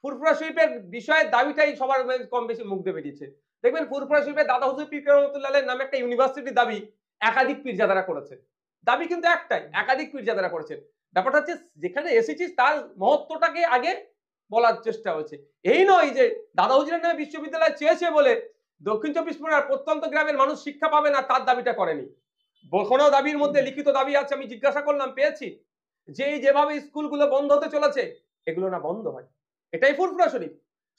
S1: ফুরফুরা শরীফের বিষয়ের দাবিটাই সবার কম বেশি মুখ দিয়ে বেরিয়েছে। দেখবেন ফুরফুরা শরীফের দাদা হুজুর পীর রহমতুল্লাহের নামে একটা ইউনিভার্সিটির দাবি একাধিক পীরজাদারা করেছে। দাবি কিন্তু একটাই, একাধিক পীরজাদারা করেছেন। ব্যাপারটা হচ্ছে যেখানে এসেছিস তার মহত্বটাকে আগে বলার চেষ্টা হয়েছে। এই নয় যে দাদা হুজুরের নামে বিশ্ববিদ্যালয় চেয়েছে বলে দক্ষিণ 24 পরগনার প্রত্যন্ত গ্রামের মানুষ শিক্ষা পাবে না, তার দাবিটা করেনি। কোনো দাবির মধ্যে লিখিত দাবি আছে, আমি জিজ্ঞাসা করলাম, পেয়েছি, যে যেভাবে স্কুলগুলো বন্ধ হতে চলেছে এগুলো না বন্ধ হয়। এটাই ফুরফুরা শরীফ।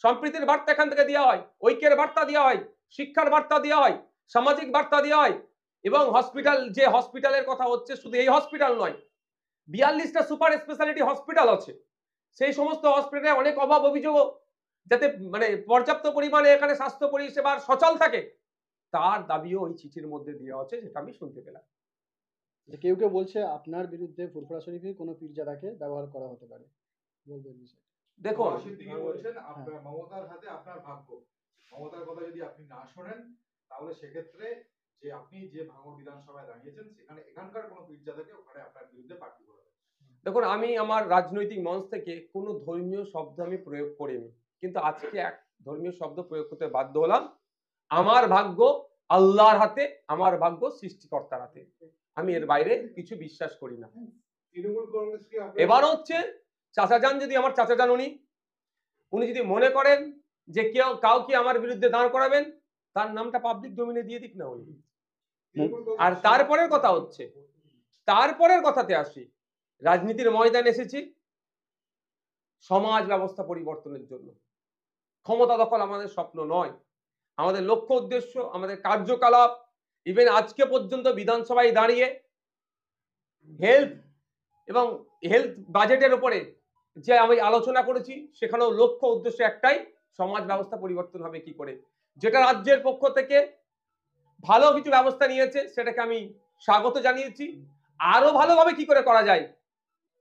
S1: সম্প্রীতির বার্তা এখান থেকে দেওয়া হয়, ঐক্যের বার্তা দেওয়া হয়, শিক্ষার বার্তা দেওয়া হয়, সামাজিক বার্তা দেওয়া হয়। এবং হসপিটাল, যে হসপিটালের কথা হচ্ছে, শুধু এই হসপিটাল নয়, 42টা সুপার স্পেশালিটি হসপিটাল আছে, সেই সমস্ত হসপিটালে অনেক অভাব অভিযোগ, যাতে মানে পর্যাপ্ত পরিমাণে এখানে স্বাস্থ্য পরিষেবার সচল থাকে, তার দাবিও ওই চিঠির মধ্যে দেওয়া আছে, যেটা আমি শুনতে পেলাম।
S4: কেউ কেউ বলছে আপনার বিরুদ্ধে ফুরফুরা শরীফের কোনো পীরজাদাকে ব্যবহার করা হতে পারে, বলবেন বিষয়টা?
S1: দেখুন,
S3: সিদ্দিকী বলছেন আপনার মমতার হাতে আপনার ভাগ্য, মমতার কথা যদি আপনি না শোনেন তাহলে সেক্ষেত্রে যে আপনি যে ভাঙড় বিধানসভায় দাঁড়িয়েছেন সেখানে এখানকার কোনো পীরজাদাকে ওখানে আপনার বিরুদ্ধে প্রার্থী করা হবে।
S1: দেখুন, আমি আমার রাজনৈতিক মঞ্চ থেকে কোনো ধর্মীয় শব্দ আমি প্রয়োগ করিনি, কিন্তু আজকে এক ধর্মীয় শব্দ প্রয়োগ করতে বাধ্য হলাম। আমার ভাগ্য আল্লাহর হাতে, আমার ভাগ্য সৃষ্টিকর্তার হাতে, আমি এর বাইরে কিছু বিশ্বাস করি না।
S2: তৃণমূল কংগ্রেস কি
S1: এবার হচ্ছে চাচাজান, যদি আমার চাচাজান উনি যদি মনে করেন যে কেউ কাউকে আমার বিরুদ্ধে দাঁড় করাবেন, তার নামটা পাবলিক ডোমেনে দিয়ে দিক না উনি। আর তারপরের কথা হচ্ছে, তারপরের কথাতে আসি, রাজনীতির ময়দানে এসেছি সমাজ ব্যবস্থা পরিবর্তনের জন্য। ক্ষমতা দখল আমাদের স্বপ্ন নয়, আমাদের লক্ষ্য উদ্দেশ্য, আমাদের কার্যকলাপ, ইভেন আজকে পর্যন্ত বিধানসভায় দাঁড়িয়ে হেলথ বাজেটের উপরে যে আমি আলোচনা করেছি, সেখানেও লক্ষ্য উদ্দেশ্য একটাই, সমাজ ব্যবস্থা পরিবর্তন হবে কি করে। যেটা রাজ্যের পক্ষ থেকে ভালো কিছু ব্যবস্থা নিয়েছে সেটাকে আমি স্বাগত জানিয়েছি, আরো ভালোভাবে কি করে করা যায়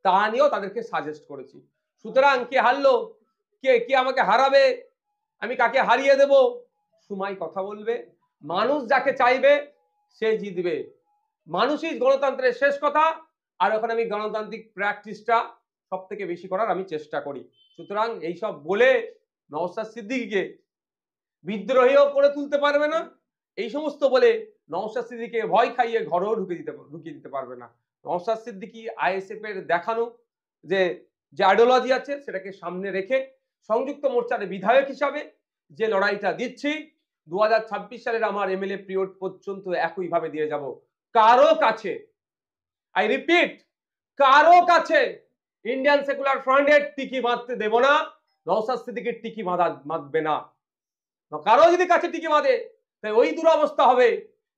S1: তা নিয়েও তাদেরকে সাজেস্ট করেছি। সুতরাং কে হারলো, কে আমাকে হারাবে, আমি কাকে হারিয়ে দেব, সময় কথা বলবে। মানুষ যাকে চাইবে সে জিতবে, মানুষই গণতন্ত্রের শেষ কথা। আর ওখানে আমি গণতান্ত্রিক প্র্যাকটিসটা সব থেকে বেশি করার আমি চেষ্টা করি। সুতরাং এইসব বলে নওশাদ সিদ্দিকীকে বিদ্রোহীও করে তুলতে পারবে না, এই সমস্ত বলে নওশাদ সিদ্দিকীকে ভয় খাইয়ে ঘরেও ঢুকিয়ে দিতে পারবে না। নওশাদ সিদ্দিকী আইএসএফ এর দেখানো যে আইডিওলজি আছে সেটাকে সামনে রেখে সংযুক্ত মোর্চার বিধায়ক হিসাবে যে লড়াইটা দিচ্ছি, 2026 সালের আমার এমএলএ পিরিয়ড পর্যন্ত একইভাবে দিয়ে যাব। কারো কাছে, আই রিপিট, কারো কাছে ইন্ডিয়ান সেকুলার ফ্রন্টের টিকি বাঁধতে দেব না, নওশাদ সিদ্দিকীর টিকি বাঁধবে না। কারো যদি কাছে টিকি বাঁধে তাই ওই দুরবস্থা হবে,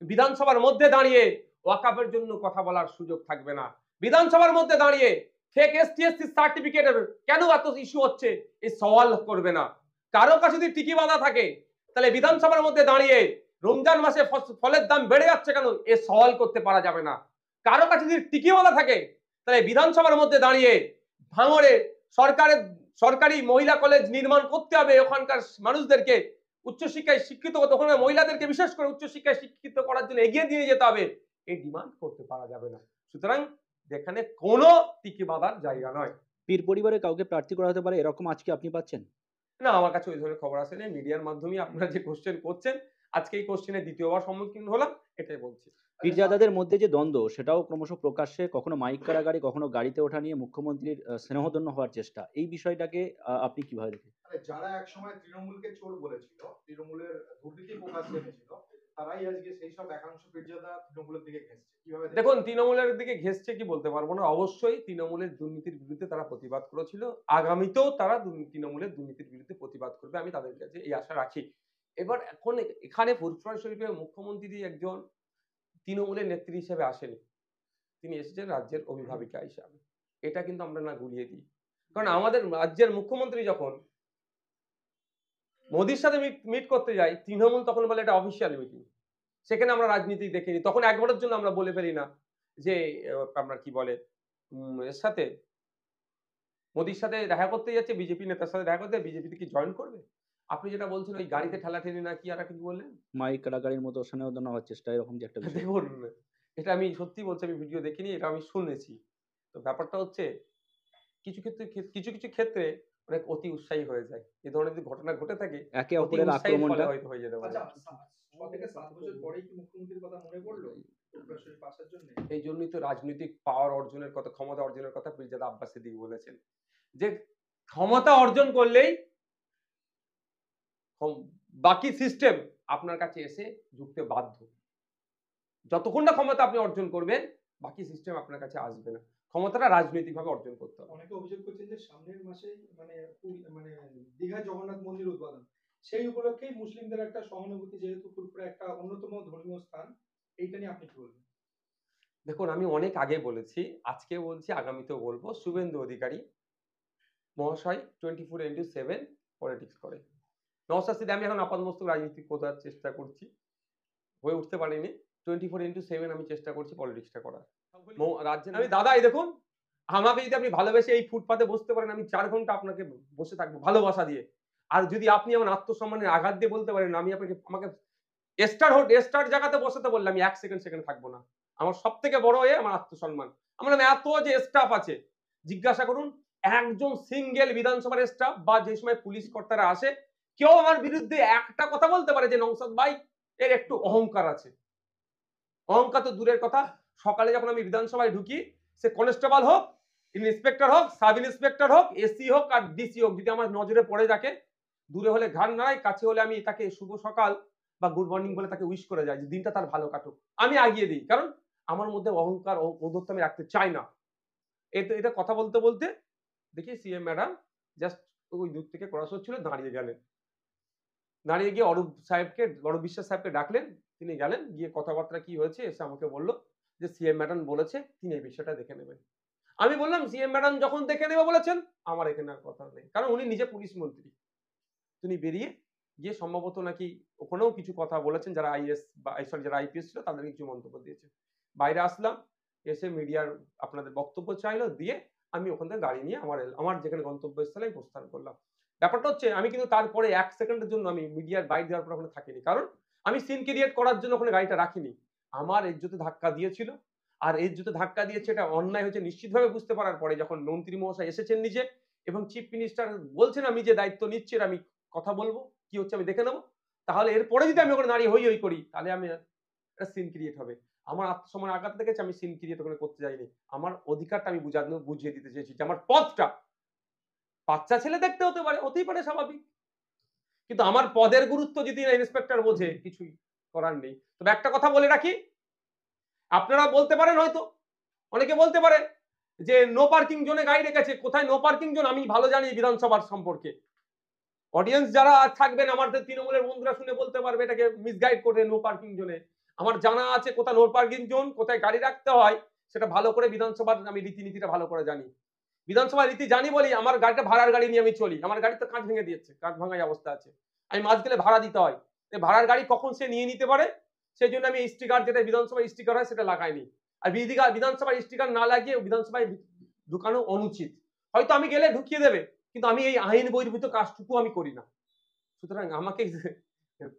S1: বিধানসভার মধ্যে দাঁড়িয়ে ওয়াকাফের জন্য কথা বলার সুযোগ থাকবে না। বিধানসভার মধ্যে দাঁড়িয়ে ফেক এসটি/এসসি সার্টিফিকেটের কেন এত ইস্যু হচ্ছে এই সওয়াল করবে না। কারো কাছে যদি টিকি বাঁধা থাকে তাহলে বিধানসভার মধ্যে দাঁড়িয়ে রমজান মাসে ফলের দাম বেড়ে যাচ্ছে কেন এ সওয়াল করতে পারা যাবে না। কারো কাছে যদি টিকি বাঁধা থাকে তাহলে বিধানসভার মধ্যে দাঁড়িয়ে ভাঙড়ে সরকারি মহিলা কলেজ নির্মাণ করতে হবে, ওখানকার মানুষদেরকে উচ্চশিক্ষায় শিক্ষিত তখন মহিলাদেরকে বিশেষ করে উচ্চশিক্ষায় শিক্ষিত করার জন্য এগিয়ে দিয়ে যেতে হবে, এই ডিমান্ড করতে পারা যাবে না। সুতরাং যেখানে কোনো টিকি বাঁধার জায়গা নয়।
S5: পীর পরিবারে কাউকে প্রার্থী করা হতে পারে এরকম আজকে আপনি পাচ্ছেন?
S1: না, আমার কাছে ওই ধরনের খবর আসেনি। মিডিয়ার মাধ্যমে আপনারা যে কোশ্চেন করছেন, আজকে এই কোশ্চেনে দ্বিতীয়বার সম্মুখীন হলাম, এটাই বলছি।
S5: পীরজাদাদের মধ্যে যে দ্বন্দ্ব সেটাও ক্রমশ প্রকাশ্যে, কখনো মাইক কাড়াকাড়ি, কখনো গাড়িতে ওঠা নিয়ে মুখ্যমন্ত্রীর স্নেহধন্য হওয়ার চেষ্টা, এই বিষয়টাকে আপনি কিভাবে দেখেন?
S3: মানে যারা একসময় তৃণমূলকে চোর বলেছিল, তৃণমূলের দুর্নীতি প্রকাশ্যে এনেছিল, তারাই আজকে সেই সব একাংশ পীরজাদা তৃণমূলের দিকে ঘেঁষছে। কিভাবে দেখেন?
S1: দেখুন, তৃণমূলের দিকে ঘেঁষছে কি বলতে পারবো না। অবশ্যই তৃণমূলের দুর্নীতির বিরুদ্ধে তারা প্রতিবাদ করেছিল, আগামীতেও তারা তৃণমূলের দুর্নীতির বিরুদ্ধে প্রতিবাদ করবে, আমি তাদের কাছে এই আশা রাখি। এবার এখন এখানে ফুরফুরা শরীফের মুখ্যমন্ত্রী একজন তৃণমূলের নেত্রী হিসেবে আসেনি, তিনি এসেছেন রাজ্যের অভিভাবিকা হিসাবে। এটা কিন্তু আমরা না গুলিয়ে দিই, কারণ আমাদের রাজ্যের মুখ্যমন্ত্রী যখন মোদির সাথে মিট করতে যাই, তৃণমূল তখন বলে এটা অফিসিয়াল মিটিং, সেখানে আমরা রাজনীতি দেখিনি। তখন একবারের জন্য আমরা বলে ফেলি না যে আপনার কি বলে এর সাথে মোদির সাথে দেখা করতে যাচ্ছে, বিজেপি নেতার সাথে দেখা করতে, বিজেপিতে কি জয়েন করবে? আপনি যেটা বলছেন ওই গাড়িতে ঠেলাঠেলি না কি আর কি বললেন,
S5: মাইক কাড়াকাড়ির মতো স্নেহধন্য হওয়ার চেষ্টা, এরকম যে একটা বিষয়।
S1: দেখুন এটা আমি সত্যি বলছি, আমি ভিডিও দেখিনি, এটা আমি শুনেছি। তো ব্যাপারটা হচ্ছে কিছু ক্ষেত্রে অনেক অতি উৎসাহী হয়ে যায়। এই ধরনের যদি ঘটনা ঘটে থাকে,
S5: একে
S1: অতি
S5: অপরের
S1: উৎসাহীর ফলে
S5: আক্রমণটা।
S1: হয়তো হয়ে যেতে পারে।
S4: আচ্ছা, 6 থেকে 7 বছর পরেই কি মুখ্যমন্ত্রীর কথা মনে পড়লো ফুরফুরা শরীফ আসার জন্য?
S1: এই জন্যই তো রাজনৈতিক পাওয়ার অর্জনের কথা, ক্ষমতা অর্জনের কথা পীরজাদা আব্বাস সিদ্দিকী বলেছেন, যে ক্ষমতা অর্জন করলেই বাকি সিস্টেম আপনার কাছে এসে ঝুঁকতে বাধ্য। যতক্ষণ না ক্ষমতা আপনি অর্জন করবেন, বাকি সিস্টেম আপনার কাছে আসবে না। ক্ষমতাটা রাজনৈতিকভাবে অর্জন করতে হবে।
S6: অনেকে অভিযোগ করছেন যে সামনের মাসেই মানে দীঘায় জগন্নাথ মন্দির উদ্বোধন, সেই উপলক্ষেই মুসলিমদের একটা সহানুভূতি, যেহেতু ফুরফুরা একটা অন্যতম ধর্মীয় স্থান, এইটা নিয়ে আপনি কি বলবেন?
S1: দেখুন, আমি অনেক আগে বলেছি, আজকে বলছি, আগামীতেও বলবো, শুভেন্দু অধিকারী মহাশয় 24/7 পলিটিক্স করে। নওশাদ সিদ্দিকী, আমি এখন আপাতমস্তক রাজনীতি করার চেষ্টা করছি, হয়ে উঠতে পারিনি। 24/7 আমি চেষ্টা করছি পলিটিক্সটা করার। রাজ্যে আমি দাদা, এই দেখুন, আমাকে যদি আপনি ভালোবেসে এই ফুটপাতে বসতে পারেন, আমি 4 ঘন্টা আপনাকে বসে থাকবো ভালোবাসা দিয়ে। আর যদি আপনি আমার আত্মসম্মানের আঘাত দিয়ে বলতে পারেন আমি আমাকে স্টার জায়গাতে বসাতে বললে আমি 1 সেকেন্ড সেখানে থাকবো না। আমার সব থেকে বড় আমার আত্মসম্মান। আমার এত যে স্টাফ আছে, জিজ্ঞাসা করুন একজন সিঙ্গেল বিধানসভার স্টাফ বা যে সময় পুলিশ কর্তারা আসে, কেউ আমার বিরুদ্ধে একটা কথা বলতে পারে যে নওশাদ ভাই এর একটু অহংকার আছে? অহংকার তো দূরের কথা, সকালে যখন আমি বিধানসভায় ঢুকি, সে কনস্টেবল হোক, ইন্সপেক্টর হোক, সাব ইন্সপেক্টর হোক, এসি হোক আর ডিসি হোক, যদি আমার নজরে পড়ে থাকে, দূরে হলে ঘাড় নাড়াই, কাছে হলে আমি তাকে শুভ সকাল বা গুড মর্নিং বলে তাকে উইশ করে যাই যে দিনটা তার ভালো কাটুক। আমি আগিয়ে দিই, কারণ আমার মধ্যে অহংকার ও ঔদ্ধত্য আমি রাখতে চাই না। এটা কথা বলতে বলতে দেখি সিএম ম্যাডাম জাস্ট ওই দূর থেকে ক্রস হচ্ছিল, দাঁড়িয়ে গেলেন। দাঁড়িয়ে গিয়ে অরূপ বিশ্বাস সাহেবকে ডাকলেন, তিনি গেলেন, গিয়ে কথাবার্তা কি হয়েছে এসে আমাকে বললো যে সিএম ম্যাডাম বলেছে তিনি এই বিষয়টা দেখে নেবেন। আমি বললাম সিএম ম্যাডাম যখন দেখে নেবে বলেছেন, আমার এখানে আর কথা নেই, কারণ উনি নিজে পুলিশ মন্ত্রী। তিনি বেরিয়ে গিয়ে সম্ভবত নাকি ওখানেও কিছু কথা বলেছেন, যারা যারা আইপিএস ছিল তাদের কিছু মন্তব্য দিয়েছে। বাইরে আসলাম, এসে মিডিয়ার আপনাদের বক্তব্য চাইলো, দিয়ে আমি ওখান থেকে গাড়ি নিয়ে আমার যেখানে গন্তব্যস্থলে প্রস্থান করলাম। ব্যাপারটা হচ্ছে আমি কিন্তু তারপরে 1 সেকেন্ডের জন্য আমি মিডিয়ার বাইরে যাওয়ার পর ওখানে থাকিনি, কারণ আমি সিন ক্রিয়েট করার জন্য ওখানে গাড়িটা রাখিনি। আমার ইজ্জতে ধাক্কা দিয়েছিল, আর ইজ্জতে ধাক্কা দিয়েছে, এটা অন্যায় হয়েছে নিশ্চিতভাবে বুঝতে পারার পরে যখন মন্ত্রী মহাশয় এসেছেন নিজে এবং চিফ মিনিস্টার বলছেন আমি যে দায়িত্ব নিচ্ছি আমি কথা বলবো, কি হচ্ছে আমি দেখে নেবো, তাহলে এরপরে যদি আমি ওখানে দাঁড়িয়ে হই করি তাহলে আমি একটা সিন ক্রিয়েট হবে। আমার আত্মসম্মান আঘাত দেখেছে, আমি সিন ক্রিয়েট ওখানে করতে যাইনি। আমার অধিকারটা আমি বুঝিয়ে দিতে চেয়েছি যে আমার পদটা বাচ্চা ছেলে দেখতে হতেই পারে স্বাভাবিক, কিন্তু আমার পদের গুরুত্ব যদি ইন্সপেক্টর বোঝে, কিছুই করার নেই। তবে একটা কথা বলে রাখি, আপনারা বলতে পারেন, হয়তো অনেকে বলতে পারে যে নো পার্কিং জোনে গাড়ি রেখেছে, কোথায় নো পার্কিং জোন আমি ভালো জানি বিধানসভার সম্পর্কে। অডিয়েন্স যারা থাকবেন আমাদের তৃণমূলের বন্ধুরা শুনে বলতে পারবে এটাকে মিসগাইড করে নো পার্কিং জোনে। আমার জানা আছে কোথায় নো পার্কিং জোন, কোথায় গাড়ি রাখতে হয়, সেটা ভালো করে বিধানসভার আমি রীতিনীতিটা ভালো করে জানি। বিধানসভার রীতি জানি বলি আমার গাড়িটা ভাড়ার গাড়ি নিয়ে আমি চলি। আমার গাড়ি তো কাঁচ ভেঙে দিয়েছে, কাঁচ ভাঙাই অবস্থা আছে, আমি মাঝ গেলে ভাড়া দিতে হয়। ভাড়ার গাড়ি কখন সে নিয়ে নিতে পারে, সেই জন্য আমি স্টিকার, যেটা বিধানসভার স্টিকার হয় সেটা লাগাইনি। আর বিধানসভার স্টিকার না লাগিয়ে বিধানসভায় ঢুকানো অনুচিত। হয়তো আমি গেলে ঢুকিয়ে দেবে, কিন্তু আমি এই আইন বহির্ভূত কাজটুকু আমি করি না। সুতরাং আমাকে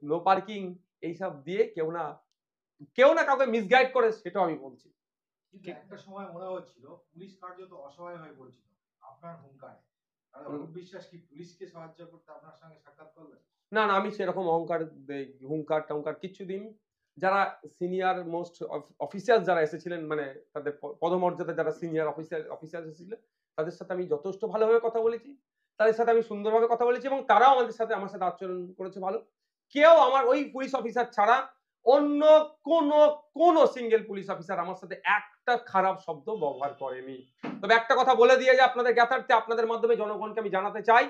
S1: নো পার্কিং এইসব দিয়ে কেউ না কাউকে মিসগাইড করে, সেটাও আমি বলছি।
S3: কিন্তু একটা সময় মনে হচ্ছিল পুলিশ কার্যত অসহায় হয়ে পড়ছিল আপনার হুঙ্কারে। তাহলে অরূপ বিশ্বাস কি পুলিশকে সাহায্য করতে আপনার সঙ্গে সাক্ষাৎ করলেন?
S1: না আমি সেরকম হুঙ্কার টঙ্কার কিচ্ছু দিইনি। যারা সিনিয়র মোস্ট অফিসার যারা এসেছিলেন, মানে তাদের পদমর্যাদা যারা সিনিয়র অফিসার এসেছিলেন, তাদের সাথে আমি যথেষ্ট ভালোভাবে কথা বলেছি, তাদের সাথে আমি সুন্দরভাবে কথা বলেছি এবং তারাও আমার সাথে আচরণ করেছে ভালো। কেউ আমার ওই পুলিশ অফিসার ছাড়া অন্য কোন সিঙ্গেল পুলিশ অফিসার আমার সাথে একটা খারাপ শব্দ ব্যবহার করেনি। তবে একটা কথা বলে দিয়ে যে আপনাদের জ্ঞাতার্থে আপনাদের মাধ্যমে জনগণকে আমি জানাতে চাই,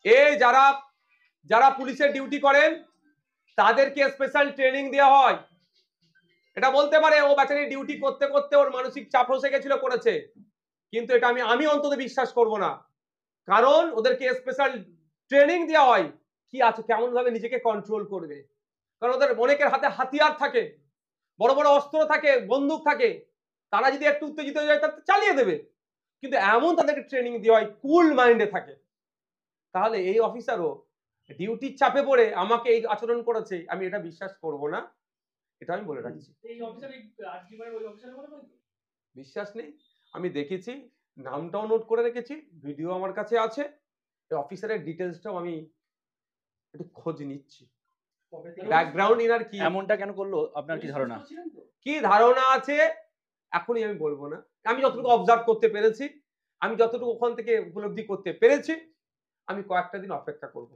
S1: এই যারা পুলিশের ডিউটি করেন তাদেরকে স্পেশাল ট্রেনিং দেওয়া হয়। এটা বলতে পারে ও বেচারি ডিউটি করতে করতে ওর মানসিক চাপ বসে গেছিল করেছে, কিন্তু এটা আমি অন্তত বিশ্বাস করব না। কারণ ওদেরকে স্পেশাল ট্রেনিং দেওয়া হয় কি আছে, কেমন ভাবে নিজেকে কন্ট্রোল করবে। কারণ ওদের অনেকের হাতে হাতিয়ার থাকে, বড় বড় অস্ত্র থাকে, বন্দুক থাকে, তারা যদি একটু উত্তেজিত হয়ে যায় তাতে চালিয়ে দেবে। কিন্তু এমন তাদেরকে ট্রেনিং দেওয়া হয় কুল মাইন্ডে থাকে। তাহলে এই অফিসারও ডিউটির চাপে পড়ে আমাকে এই আচরণ করেছে, আমি এটা বিশ্বাস করব না, এটা আমি বলে রাখছি। বিশ্বাস নেই, আমি দেখেছি, নামটাও নোট করে রেখেছি, ভিডিও আমার কাছে আছে, এই অফিসারের ডিটেলসটাও আমি একটু খোঁজ নিচ্ছি, ব্যাকগ্রাউন্ড ইনার কি,
S5: এমনটা কেন করলো আপনার কি ধারণা?
S1: কি ধারণা আছে এখনই আমি বলবো না। আমি যতটুকু অবজার্ভ করতে পেরেছি, আমি যতটুকু ওখান থেকে উপলব্ধি করতে পেরেছি, আমি কয়েকটা দিন অপেক্ষা করব।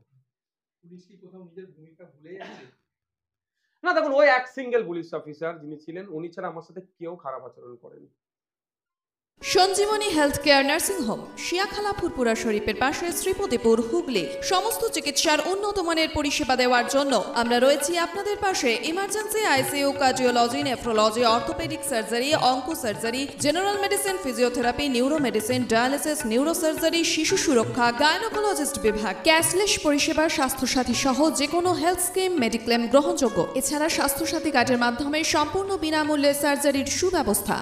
S6: পুলিশ কি কোথাও নিজের ভূমিকা ভুলে যাচ্ছে?
S1: না দেখুন, ওই এক সিঙ্গেল পুলিশ অফিসার যিনি ছিলেন, উনি ছাড়া আমার সাথে কেউ খারাপ আচরণ করেনি।
S7: Sanjibani health care nursing home, Shiakhala Furfura শরীফের পাশে, শ্রীপতিপুর, হুগলি। সমস্ত চিকিৎসার উন্নত মানের পরিষেবা দেওয়ার জন্য আমরা রয়েছি আপনাদের পাশে। Emergency, ICU, cardiology, nephrology, orthopaedic surgery, onco surgery, general medicine, physiotherapy, neuro medicine, dialysis, neuro surgery, শিশু সুরক্ষা, গাইনোকোলজিস্ট বিভাগ, ক্যাশলেস পরিষেবা, স্বাস্থ্যসাথী সহ যে কোনো হেলথ স্কিম, মেডিক্লেম গ্রহণযোগ্য। এছাড়া স্বাস্থ্যসাথী কার্ডের মাধ্যমে সম্পূর্ণ বিনামূল্যে সার্জারির সুব্যবস্থা।